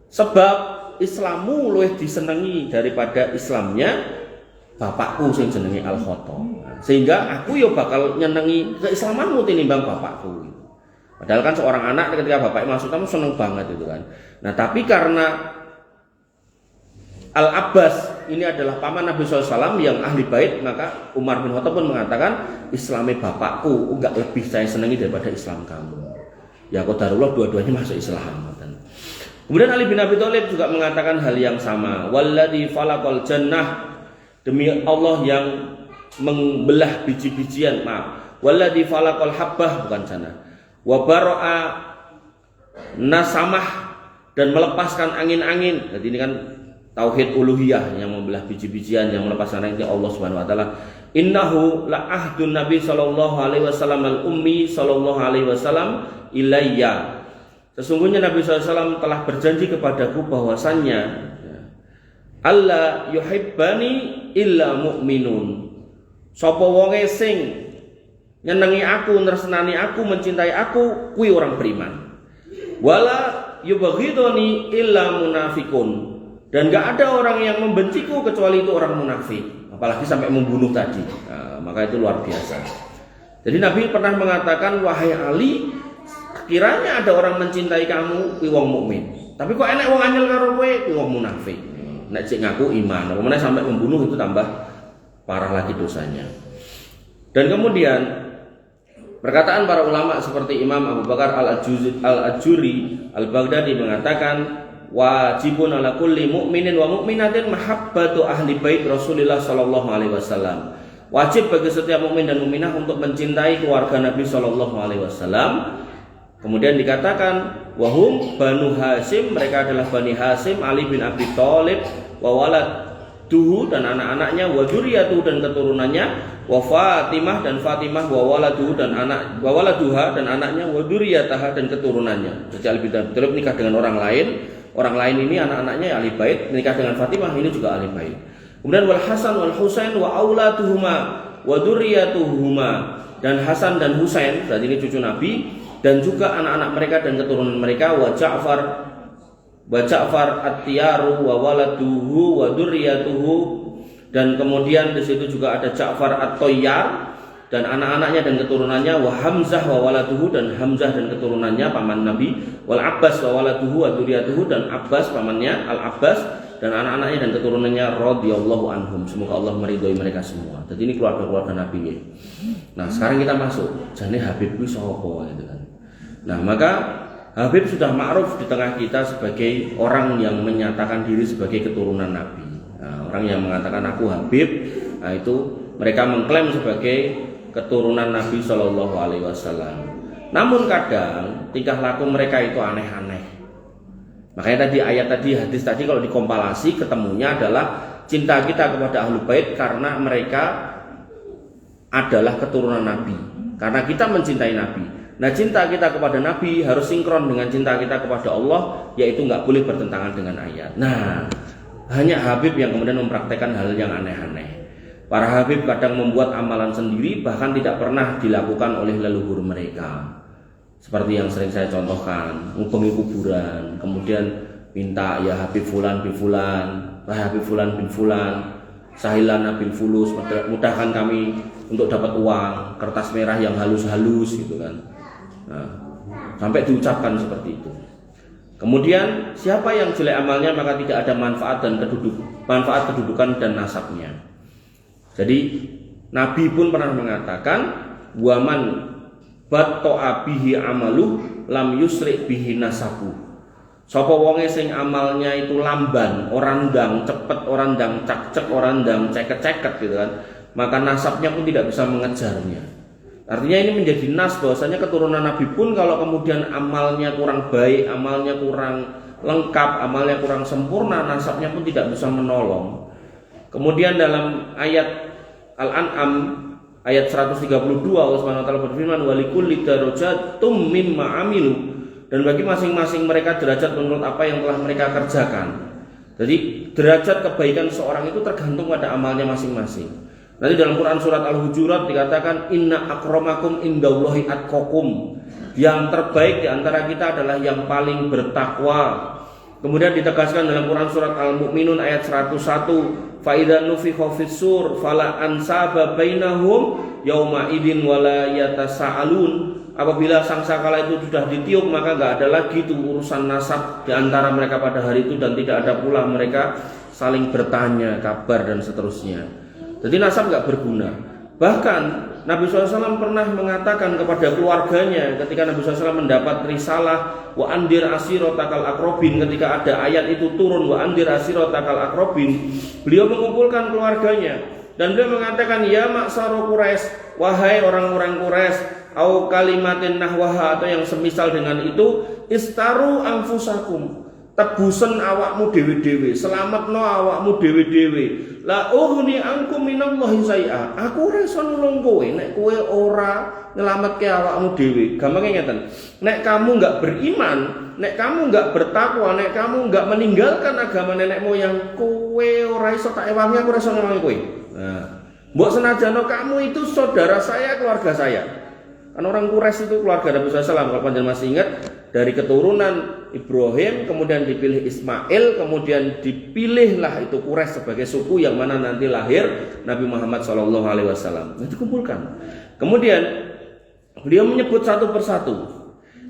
Sebab Islammu luwih disenengi daripada Islamnya bapakku sing jenenge Al-Khattab. Sehingga aku yo bakal nyenengi keislamanmu tinimbang bapakku. Padahal kan seorang anak ketika bapaknya masuk kamu seneng banget itu kan. Nah tapi karena Al-Abbas ini adalah paman Nabi SAW yang ahli bait, maka Umar bin Khattab pun mengatakan Islami bapakku enggak lebih saya senangi daripada Islam kamu. Ya qadarullah dua-duanya masuk Islam. Kemudian Ali bin Abi Thalib juga mengatakan hal yang sama. Walladzi falaqal jannah, demi Allah yang membelah biji-bijian, walladzi falaqal habbah, bukan jannah. Wa bara'a nasamah, dan melepaskan angin-angin. Jadi ini kan tauhid uluhiyah yang membelah biji-bijian, yang melepaskan angin Allah Subhanahu wa taala. Innahu la ahdun Nabi sallallahu alaihi wasallam al-ummi sallallahu alaihi wasallam ilayya. Sesungguhnya Nabi SAW telah berjanji kepadaku bahwasannya Allah yuhibbani illa mu'minun. Sapa wonge sing nyenengi aku, nresnani aku, mencintai aku, kuwi orang beriman. Wala yubghiduni illa munafikun. Dan gak ada orang yang membenciku kecuali itu orang munafik. Apalagi sampai membunuh tadi. Nah, maka itu luar biasa. Jadi Nabi pernah mengatakan, wahai Ali, kiranya ada orang mencintai kamu, kuwi wong mukmin. Tapi kok enek wong anyel karo kowe, kuwi wong munafik. Nek cek ngaku iman, apa meneh sampai membunuh itu tambah parah lagi dosanya. Dan kemudian perkataan para ulama seperti Imam Abu Bakar Al-Ajuri Al-Baghdadi mengatakan wajibun ala kulli mu'minin wa mu'minatin mahabbatu ahli bait Rasulullah sallallahu alaihi wasallam. Wajib bagi setiap mukmin dan mukminah untuk mencintai keluarga Nabi sallallahu alaihi wasallam. Kemudian dikatakan wahum Banu Hasyim, mereka adalah Bani Hasyim, Ali bin Abi Thalib, wa waladuhu, dan anak-anaknya, wa dzurriyyatuhu, dan keturunannya, wa Fatimah, dan Fatimah, wa waladuhu, dan anak, wa waladuha, dan anaknya, wa dzurriyyataha, dan keturunannya. Jadi Ali bin Abi Thalib nikah dengan orang lain ini anak-anaknya ahli bait, menikah dengan Fatimah ini juga ahli bait. Kemudian wal Hasan wal Husain wa auladuhuma wa dzurriyyatuhuma, dan Hasan dan Husain, berarti ini cucu Nabi, dan juga anak-anak mereka dan keturunan mereka, wa Ja'far at-Tiyaru wa waladuhu wa dzurriyyatuhu, dan kemudian di situ juga ada Ja'far at-Tayyar dan anak-anaknya dan keturunannya, wa Hamzah wa waladuhu, dan Hamzah dan keturunannya paman Nabi, wal Abbas wa waladuhu wa dzurriyyatuhu, dan Abbas pamannya Al-Abbas dan anak-anaknya dan keturunannya radhiyallahu anhum, semoga Allah meridhoi mereka semua. Jadi ini keluarga-keluarga Nabi ya. Nah, sekarang kita masuk jane Habib kuwi sapa gitu kan. Nah, maka Habib sudah ma'ruf di tengah kita sebagai orang yang menyatakan diri sebagai keturunan Nabi. Nah, orang yang mengatakan aku Habib, nah itu mereka mengklaim sebagai keturunan Nabi Shallallahu Alaihi Wasallam. Namun kadang tingkah laku mereka itu aneh-aneh. Makanya tadi ayat tadi, hadis tadi kalau dikompilasi ketemunya adalah cinta kita kepada Ahlul Bait karena mereka adalah keturunan Nabi. Karena kita mencintai Nabi. Nah, cinta kita kepada Nabi harus sinkron dengan cinta kita kepada Allah, yaitu nggak boleh bertentangan dengan ayat. Nah, hanya Habib yang kemudian mempraktekkan hal yang aneh-aneh. Para Habib kadang membuat amalan sendiri, bahkan tidak pernah dilakukan oleh leluhur mereka. Seperti yang sering saya contohkan, ngubengi kuburan, kemudian minta ya Habib Fulan bin Fulan, Habib Fulan bin Fulan, Sahilana bin Fulus, mudahkan kami untuk dapat uang, kertas merah yang halus-halus gitu kan. Nah, sampai diucapkan seperti itu. Kemudian siapa yang jelek amalnya maka tidak ada manfaat kedudukan dan nasabnya. Jadi Nabi pun pernah mengatakan waman batta'a bihi amalu lam yusri bihi nasabu. Sapa wonge sing amalnya itu lamban, orang ndang cepet, orang ndang cak-cek, orang ndang ceket-ceket gitu kan, maka nasabnya pun tidak bisa mengejarnya. Artinya ini menjadi nas bahwasanya keturunan Nabi pun kalau kemudian amalnya kurang baik, amalnya kurang lengkap, amalnya kurang sempurna, nasabnya pun tidak bisa menolong. Kemudian dalam ayat Al-An'am ayat 132 Allah Subhanahu wa taala berfirman walikulli darajatum mimma amilu, dan bagi masing-masing mereka derajat menurut apa yang telah mereka kerjakan. Jadi derajat kebaikan seorang itu tergantung pada amalnya masing-masing. Nanti dalam Quran surat Al-Hujurat dikatakan inna akramakum indallahi atqakum. Yang terbaik di antara kita adalah yang paling bertakwa. Kemudian ditegaskan dalam Quran surat Al-Mu'minun ayat 101, fa idza nufikha fis-sur fala ansaba bainahum yauma idin wala yatasaalun. Apabila sangkakala itu sudah ditiup maka enggak ada lagi itu urusan nasab di antara mereka pada hari itu, dan tidak ada pula mereka saling bertanya kabar dan seterusnya. Jadi nasab enggak berguna. Bahkan Nabi SAW pernah mengatakan kepada keluarganya ketika Nabi SAW mendapat risalah wa andir asirotakal akrobin, ketika ada ayat itu turun wa andir asirotakal akrobin, beliau mengumpulkan keluarganya dan beliau mengatakan ya maksaro Quraisy, wahai orang-orang Quraisy, au kalimatin nahwaha, atau yang semisal dengan itu, istaru anfusakum, tebusen awakmu dewe-dewe, selametno awakmu dewe-dewe, la ughni ankum minallahi say'a, aku ora iso nulung kowe nek kowe ora nyelametke awakmu dhewe. Gampangnya ngeten, nek kamu enggak beriman, nek kamu enggak bertakwa, nek kamu enggak meninggalkan agama nenek moyang, kowe ora iso tak ewangi, aku ora iso nulungi kowe. Nah, mbok senajano kamu itu saudara saya, keluarga saya. Kan orang Quraisy itu keluarga Nabi SAW, kalau panjenengan masih ingat, dari keturunan Ibrahim, kemudian dipilih Ismail, kemudian dipilihlah itu Quraisy sebagai suku yang mana nanti lahir Nabi Muhammad SAW. Nah, dikumpulkan. Kemudian beliau menyebut satu persatu.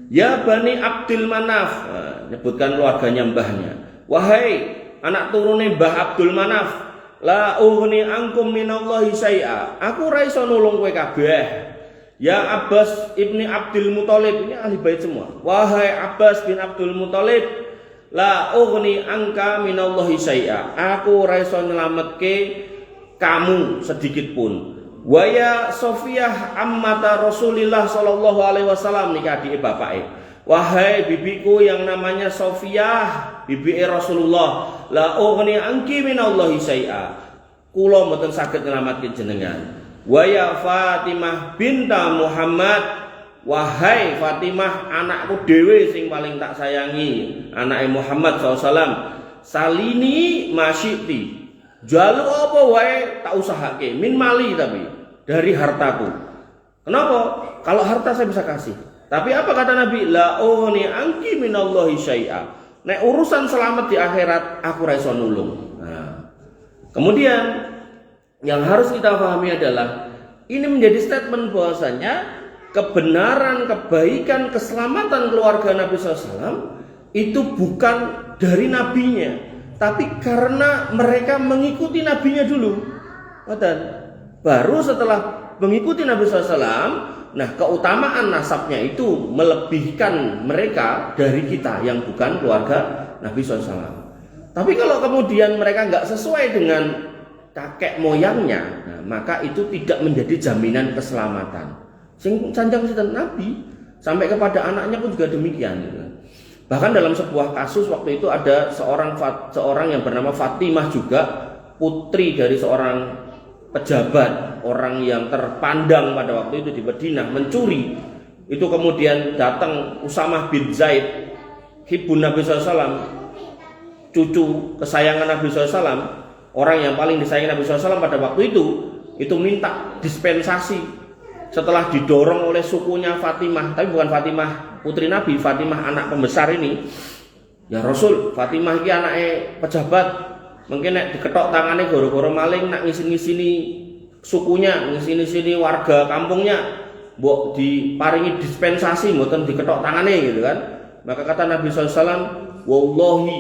Ya Bani Abdul Manaf, nah, nyebutkan keluarganya mbahnya. Wahai anak turune Mbah Abdul Manaf, la ughni ankum minallahi syai'a, aku ora iso nulung kowe kabeh. Ya Abbas ibni Abdul Muthalib, ini ahli bait semua. Wahai Abbas bin Abdul Muthalib, la ughni angka minallahi syai'a, aku ora iso nyelametke kamu sedikit pun. Wa ya Sofiyah ammata Rasulillah sallallahu alaihi wasallam, nikah adik bapake. Wahai bibiku yang namanya Sofiyah, bibi Rasulullah, la ughni angki minallahi syai'a, kula mboten saged nyelametke jenengan. Wa ya Fatimah binta Muhammad, wahai Fatimah anakku dewe sing paling tak sayangi, anake Muhammad SAW, salini masyiti, jalu apa wae tak usahake, min mali, tapi dari hartaku. Kenapa? Kalau harta saya bisa kasih, tapi apa kata Nabi? La ughni anki minallahi syai'a, nek urusan selamat di akhirat aku ra iso nulung. Nah, kemudian yang harus kita pahami adalah ini menjadi statement bahwasanya kebenaran, kebaikan, keselamatan keluarga Nabi SAW itu bukan dari nabinya, tapi karena mereka mengikuti nabinya dulu. Dan baru setelah mengikuti Nabi SAW, nah keutamaan nasabnya itu melebihkan mereka dari kita yang bukan keluarga Nabi SAW. Tapi kalau kemudian mereka nggak sesuai dengan kakek moyangnya, nah, maka itu tidak menjadi jaminan keselamatan. Sing sanjang sinten Nabi sampai kepada anaknya pun juga demikian. Gitu. Bahkan dalam sebuah kasus waktu itu ada seorang yang bernama Fatimah, juga putri dari seorang pejabat, orang yang terpandang pada waktu itu di Madinah, mencuri. Itu kemudian datang Usamah bin Zaid, hibun Nabi SAW, cucu kesayangan Nabi SAW, orang yang paling disayangi Nabi SAW pada waktu itu minta dispensasi setelah didorong oleh sukunya Fatimah, tapi bukan Fatimah putri Nabi, Fatimah anak pembesar ini. Ya Rasul, Fatimah ini anaknya pejabat, mungkin nek diketok tangannya goro-goro maling, nak ngisini sukunya, ngisini warga kampungnya, mbok diparingi dispensasi, mboten diketok tangannya gitu kan. Maka kata Nabi SAW, wallahi,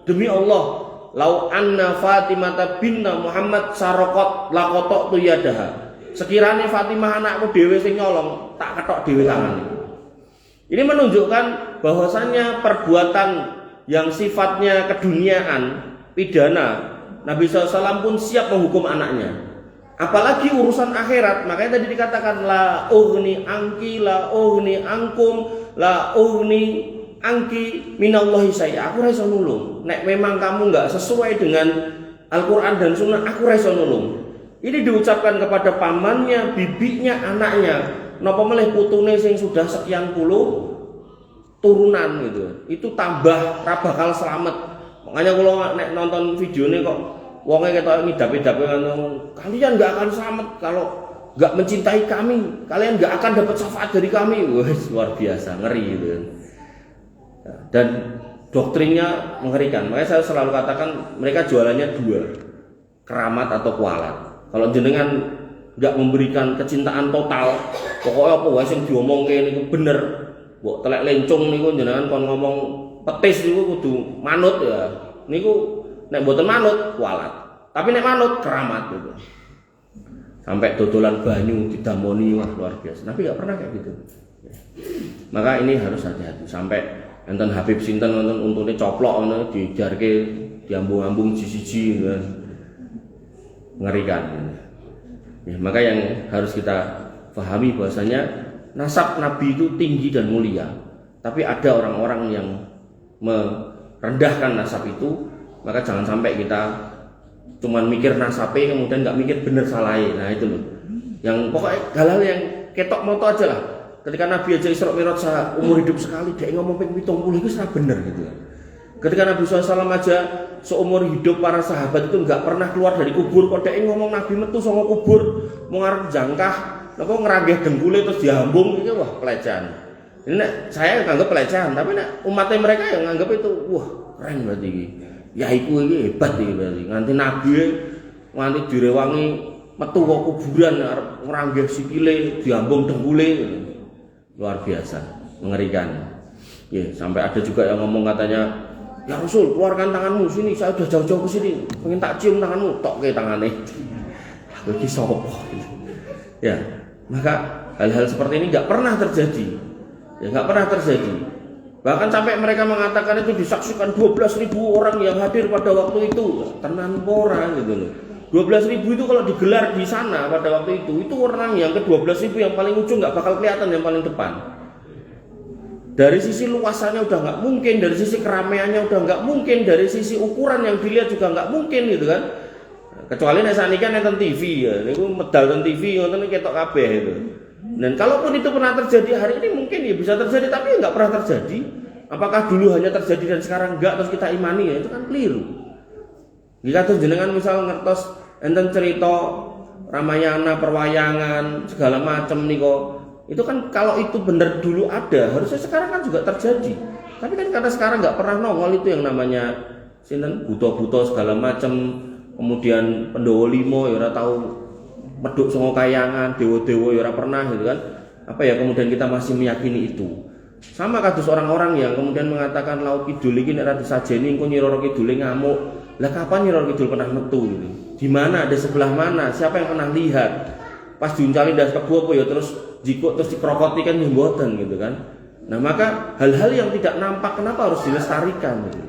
demi Allah, lau anna Fatimah binta Muhammad sarokot lakotok tu yadaha, sekiranya Fatimah anakku dewe sing nyolong, tak ketok dewe tangannya. Ini menunjukkan bahwasannya perbuatan yang sifatnya keduniaan, pidana, Nabi SAW pun siap menghukum anaknya. Apalagi urusan akhirat. Makanya tadi dikatakan la ughni angki, la ughni angkum, la ughni angki minallahi syai'a, aku ra iso nulung. Nek memang kamu enggak sesuai dengan Al-Qur'an dan Sunnah, aku ra iso nulung. Ini diucapkan kepada pamannya, bibinya, anaknya. Napa melih putune sing sudah sekian puluh turunan gitu. Itu tambah ra bakal selamat. Makanya kalau nek nonton videonya kok wonge ketok ngidap-idap kalian nggak akan selamat kalau nggak mencintai kami, kalian nggak akan dapat syafaat dari kami. Wah, luar biasa, ngeri gitu kan. Dan doktrinnya mengerikan. Makanya saya selalu katakan mereka jualannya dua, keramat atau kualat. Kalau jenengan nggak memberikan kecintaan total, pokoknya apa wae sing diomongke niku bener, mbok telek lencung niku jenengan kon ngomong petis niku kudu manut ya. Niku nek mboten manut kualat. Tapi nek manut keramat gitu. Sampai dodolan banyu didamoni, wah luar biasa. Nabi nggak pernah kayak gitu. Maka ini harus hati-hati. Sampai enten Habib sinten wonten untune coplok ngono dijarke diambung-ambung siji-siji kan. Mengerikan. Ya, maka yang harus kita pahami bahwasanya nasab Nabi itu tinggi dan mulia. Tapi ada orang-orang yang merendahkan nasab itu, maka jangan sampai kita cuman mikir nasabnya kemudian nggak mikir bener salahnya. Nah itu loh. Yang pokoknya hal-hal yang ketok moto aja lah. Ketika Nabi aja Isra Mi'raj umur hidup sekali dia ngomong ping 70 itu salah bener gitu kan. Ketika Nabi SAW aja seumur hidup para sahabat itu nggak pernah keluar dari kubur, kok dia ngomong Nabi metu sama kubur mau ngarep jangkah, napa ngerageh dengkule terus diambung, itu wah pelecehan. Ini saya nganggap pelecehan, tapi umatnya mereka yang nganggap itu wah keren berarti ini. Ya iku iki hebat iki berarti. Nganti Nabi nganti direwangi metu kok kuburan arep ngranggeh sikile, diambung dengkule. Luar biasa, mengerikan. Ya, sampai ada juga yang ngomong katanya, "Ya Rasul, keluarkan tanganmu sini, saya udah jauh-jauh ke sini, pengen tak cium tanganmu." Tok ke tangane. Aku iki sapa? Ya, maka hal-hal seperti ini enggak pernah terjadi. Ya enggak pernah terjadi. Bahkan sampai mereka mengatakan itu disaksikan 12.000 orang yang hadir pada waktu itu. Tenan ora gitu loh. 12.000 itu kalau digelar di sana pada waktu itu orang yang ke 12.000 yang paling ujung nggak bakal kelihatan yang paling depan. Dari sisi luasannya udah nggak mungkin, dari sisi keramaiannya udah nggak mungkin, dari sisi ukuran yang dilihat juga nggak mungkin gitu kan. Kecuali nek sakniki nonton TV ya, niku medal nonton TV ngoten ketok kabeh itu. Dan kalaupun itu pernah terjadi hari ini mungkin ya bisa terjadi, tapi nggak pernah terjadi. Apakah dulu hanya terjadi dan sekarang enggak terus kita imani ya itu kan keliru. Jika terus jenengan misal ngertos enten cerita Ramayana, perwayangan segala macam niko, itu kan kalau itu benar dulu ada, harusnya sekarang kan juga terjadi. Tapi kan karena sekarang nggak pernah nongol itu yang namanya sinten buto-buto segala macam, kemudian Pandhawa 5 ya ora tahu medhuk songo kayangan, dewa-dewa ya ora pernah gitu kan. Apa ya kemudian kita masih meyakini itu. Sama kados orang-orang yang kemudian mengatakan Laut Kidul iki nek ora disajeni engko Nyi Roro Kidule ngamuk. Lah kapan Nyi Roro Kidul pernah metu gitu? Di mana, di sebelah mana, siapa yang pernah lihat? Pas diuncali das kebo apa ya terus jikuk terus dikrokoti kan mboten gitu kan. Nah, maka hal-hal yang tidak nampak kenapa harus dilestarikan gitu.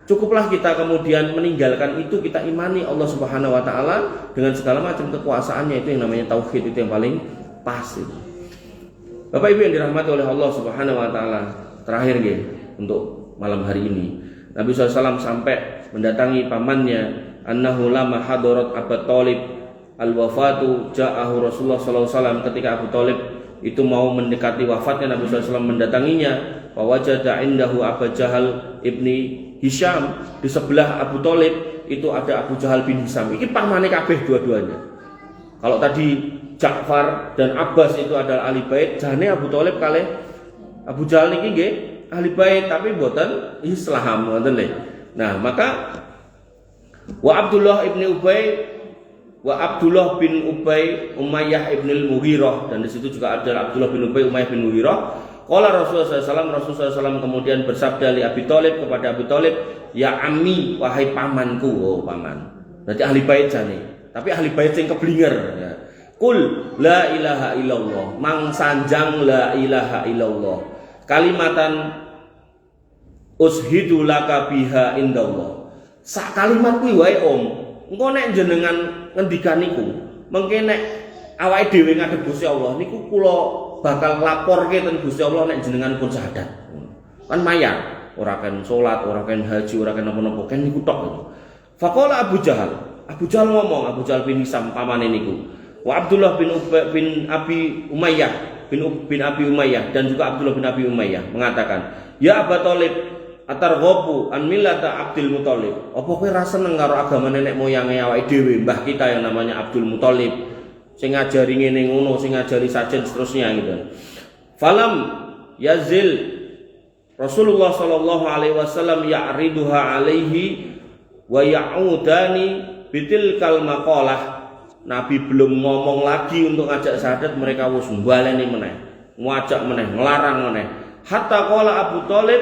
Cukuplah kita kemudian meninggalkan itu, kita imani Allah Subhanahu wa taala dengan segala macam kekuasaannya, itu yang namanya tauhid, itu yang paling pas itu. Bapak Ibu yang dirahmati oleh Allah Subhanahu wa taala, terakhir nggih untuk malam hari ini. Nabi SAW sampai mendatangi pamannya, annahu lama hadarat Abu Thalib al-wafatu ja'ahu Rasulullah SAW, ketika Abu Thalib itu mau mendekati wafatnya, Nabi SAW mendatanginya, wa wajada indahu Abu Jahal ibni Hisham, di sebelah Abu Thalib itu ada Abu Jahal bin Hisham. Iki pamane kabeh dua-duanya. Kalau tadi Ja'far dan Abbas itu adalah ahli bait, jane Abu Thalib kalih Abu Jahal niki nggih ahli bait tapi mboten Islam ngoten lho. Nah, maka wa Abdullah bin Ubay Umayyah ibn al-Mughirah, dan di situ juga ada Abdullah bin Ubay Umayyah bin Mughirah. Qala Rasulullah SAW kemudian bersabda li Abi Thalib, kepada Abu Thalib, ya ammi, wahai pamanku. Oh, paman. Berarti ahli bait jane. Tapi ahli bait sing keblinger ya. Qul la ilaha illallah, mang sanjang la ilaha illallah, kalimatan ushidu laka biha indallah. Sak kalimat kuwi wae Om, engko nek jenengan ngendikan niku, mengke nek awake dhewe ngadhep Gusti Allah niku kula bakal laporke ten Gusti Allah nek jenengan pun syahadat. Kan mayat, ora kan salat, ora kan haji, ora kan napa-napa, kan niku tok. Faqala Abu Jahal ngomong, Abu Jahal bin Hisam pamane niku. Wa Abdullah bin Abi Umayyah bin Abi Umayyah dan juga Abdullah bin Abi Umayyah mengatakan, "Ya Aba Thalib, atarghabu an millata Abdul Muthalib." Apa kowe ra seneng karo agama nenek moyange awake dhewe, mbah kita yang namanya Abdul Muthalib, sing ngajari ngene ngono, sing ngajari sajen seterusnya gitu. Falam yazil Rasulullah sallallahu alaihi wasallam ya'riduha alaihi wa ya'udani bitilkal maqalah. Nabi belum ngomong lagi untuk ngajak syahadat, mereka wis baleni meneh, ngajak meneh, ngelarang meneh. Hatta qala Abu Thalib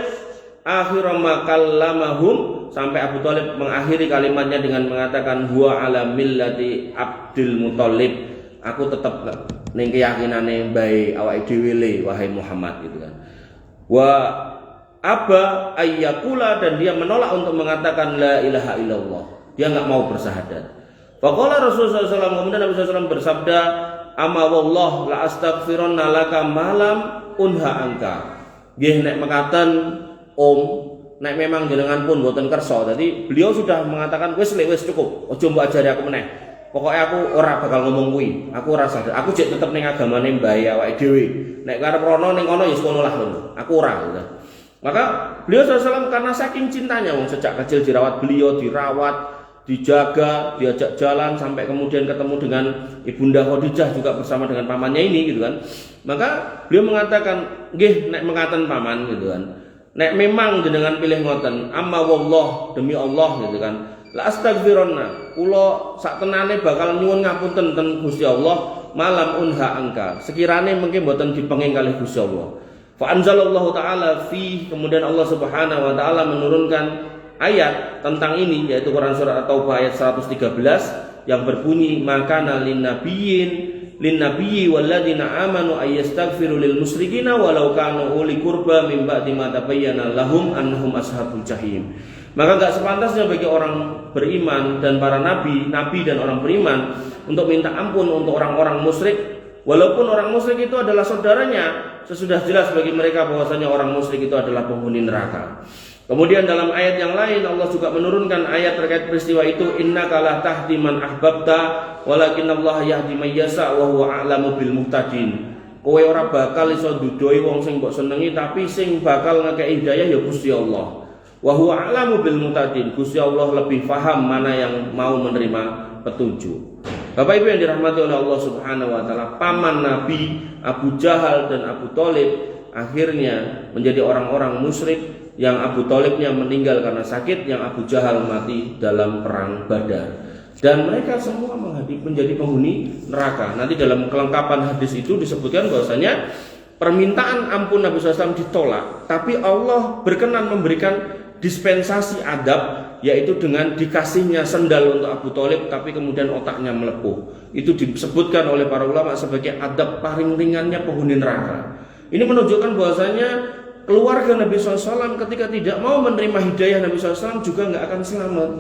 akhir ma kallamahum, sampai Abu Thalib mengakhiri kalimatnya dengan mengatakan huwa ala millati Abdul Muthalib. Aku tetap ning keyakinane bae awake dhewe le wahai Muhammad gitu kan. Wa aba ayyakula, dan dia menolak untuk mengatakan la ilaha illallah. Dia enggak mau bersyahadat. Faqala Rasulullah SAW, kemudian Nabi SAW bersabda, "Ama wallah la astaghfirunna laka malam unha angka." Nggih nek mekaten Om, nek memang jenengan pun mboten kersa. Jadi beliau sudah mengatakan wis cukup, aja mbok ajari aku meneh. Pokoknya aku ora bakal ngomong kuwi. Aku ora sadar. Aku jek tetep ning agamane mbae awake dhewe. Nek karep rono ning kono ya sekono lah ngono. Aku ora gitu. Maka beliau SAW karena saking cintanya, sejak kecil dirawat beliau, dijaga, diajak jalan sampai kemudian ketemu dengan Ibunda Khadijah juga bersama dengan pamannya ini gitu kan. Maka beliau mengatakan, nggih nek mengatakan paman gitu kan. Nek memang jenengan pilih ngoten, amma wallah, demi Allah gitu kan. La astaghfirunna, kula sak tenane bakal nyuwun ngapunten ten Gusti Allah malam unha angka. Sekirane mungkin mboten dipenging kalih Gusti Allah. Fa anzalallahu taala fi, kemudian Allah Subhanahu wa taala menurunkan ayat tentang ini, yaitu Quran surat At-Taubah ayat 113 yang berbunyi, "Makana linnabiyyi walladzina amanu ayastaghfiru lil musyrikina walau kanu uli qurba min ba'di ma tabayyana lahum annahum ashabul jahim." Maka enggak sepantasnya bagi orang beriman dan para nabi dan orang beriman untuk minta ampun untuk orang-orang musyrik, walaupun orang musyrik itu adalah saudaranya. Sesudah jelas bagi mereka bahwasanya orang musyrik itu adalah penghuni neraka. Kemudian dalam ayat yang lain Allah juga menurunkan ayat terkait peristiwa itu, innaka la tahdi man ahbabta walakinallaha yahdi may yasha wa huwa a'lamu bil muhtadin. Kowe ora bakal iso dudohi wong sing mbok senengi, tapi sing bakal ngekeki hidayah ya Gusti Allah. Wa huwa a'lamu bil muhtadin. Gusti Allah lebih paham mana yang mau menerima petunjuk. Bapak Ibu yang dirahmati oleh Allah Subhanahu wa taala, paman Nabi Abu Jahal dan Abu Thalib akhirnya menjadi orang-orang musyrik, yang Abu Thalibnya meninggal karena sakit, yang Abu Jahal mati dalam perang Badar. Dan mereka semua menjadi penghuni neraka. Nanti dalam kelengkapan hadis itu disebutkan bahwasanya permintaan ampun Nabi SAW ditolak, tapi Allah berkenan memberikan dispensasi adab, yaitu dengan dikasihnya sendal untuk Abu Thalib, tapi kemudian otaknya melepuh. Itu disebutkan oleh para ulama sebagai adab paling ringannya penghuni neraka. Ini menunjukkan bahwasanya keluarga Nabi SAW ketika tidak mau menerima hidayah Nabi SAW juga nggak akan selamat.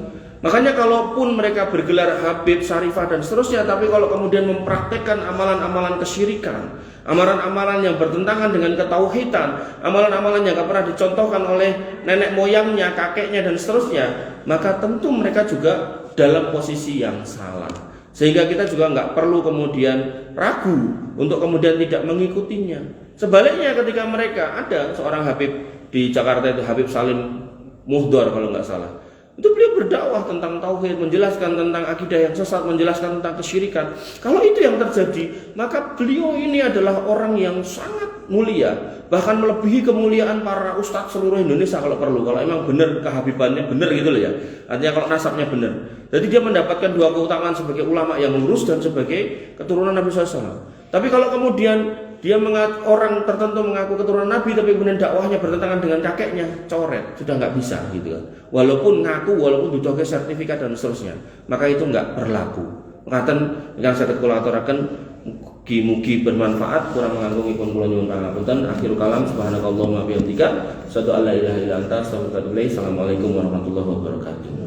Makanya kalaupun mereka bergelar Habib, Syarifah dan seterusnya, tapi kalau kemudian mempraktekkan amalan-amalan kesyirikan, amalan-amalan yang bertentangan dengan ketauhidan, amalan-amalan yang gak pernah dicontohkan oleh nenek moyangnya, kakeknya dan seterusnya, maka tentu mereka juga dalam posisi yang salah. Sehingga kita juga nggak perlu kemudian ragu untuk kemudian tidak mengikutinya. Sebaliknya ketika mereka, ada seorang Habib di Jakarta itu, Habib Salim Muhdor kalau nggak salah, itu beliau berdakwah tentang tauhid, menjelaskan tentang akidah yang sesat, menjelaskan tentang kesyirikan. Kalau itu yang terjadi, maka beliau ini adalah orang yang sangat mulia, bahkan melebihi kemuliaan para ustadz seluruh Indonesia kalau perlu. Kalau emang benar kehabibannya benar gitu loh ya. Artinya kalau nasabnya benar. Jadi dia mendapatkan dua keutamaan sebagai ulama yang lurus dan sebagai keturunan Nabi SAW. Tapi kalau kemudian dia orang tertentu mengaku keturunan Nabi, tapi kemudian dakwahnya bertentangan dengan kakeknya, coret, sudah nggak bisa gitu kan. Walaupun ngaku, walaupun didoge sertifikat dan seterusnya, maka itu nggak berlaku. Mengatakan yang saya aturaken, mugi bermanfaat, kurang mengagungipun kula nyuwun pangapunten. Akhirul kalam, subhanakallahumma wa bihamdika, asyhadu an la ilaha illa anta, astaghfiruka wa atubu ilaik. Assalamualaikum warahmatullahi wabarakatuh.